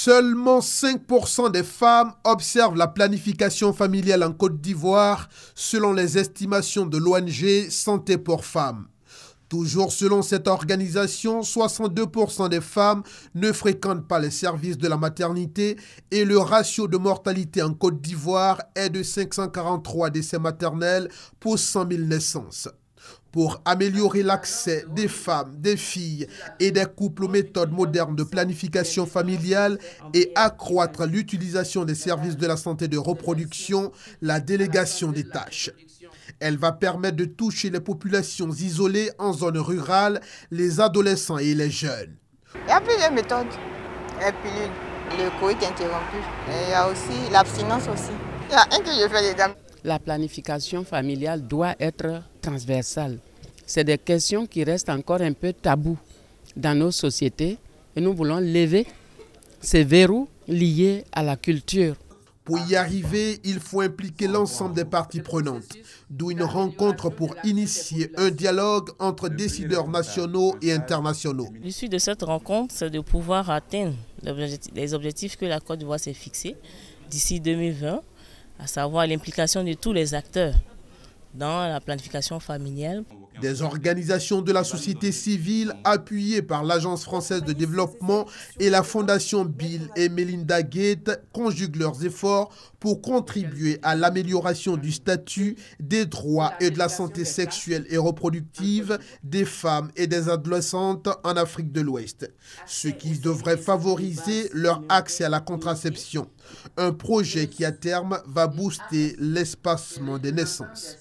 Seulement 5% des femmes observent la planification familiale en Côte d'Ivoire, selon les estimations de l'ONG Santé pour Femmes. Toujours selon cette organisation, 62% des femmes ne fréquentent pas les services de la maternité et le ratio de mortalité en Côte d'Ivoire est de 543 décès maternels pour 100 000 naissances. Pour améliorer l'accès des femmes, des filles et des couples aux méthodes modernes de planification familiale et accroître l'utilisation des services de la santé de reproduction, la délégation des tâches. Elle va permettre de toucher les populations isolées en zone rurale, les adolescents et les jeunes. Il y a plusieurs méthodes. La pilule, le coït interrompu. Et il y a aussi l'abstinence aussi. Il y a un que je fais les dames. La planification familiale doit être transversale. C'est des questions qui restent encore un peu tabous dans nos sociétés et nous voulons lever ces verrous liés à la culture. Pour y arriver, il faut impliquer l'ensemble des parties prenantes, d'où une rencontre pour initier un dialogue entre décideurs nationaux et internationaux. L'issue de cette rencontre, c'est de pouvoir atteindre les objectifs que la Côte d'Ivoire s'est fixés d'ici 2020, à savoir l'implication de tous les acteurs dans la planification familiale. Des organisations de la société civile appuyées par l'Agence française de développement et la Fondation Bill et Melinda Gates conjuguent leurs efforts pour contribuer à l'amélioration du statut, des droits et de la santé sexuelle et reproductive des femmes et des adolescentes en Afrique de l'Ouest, ce qui devrait favoriser leur accès à la contraception. Un projet qui à terme va booster l'espacement des naissances.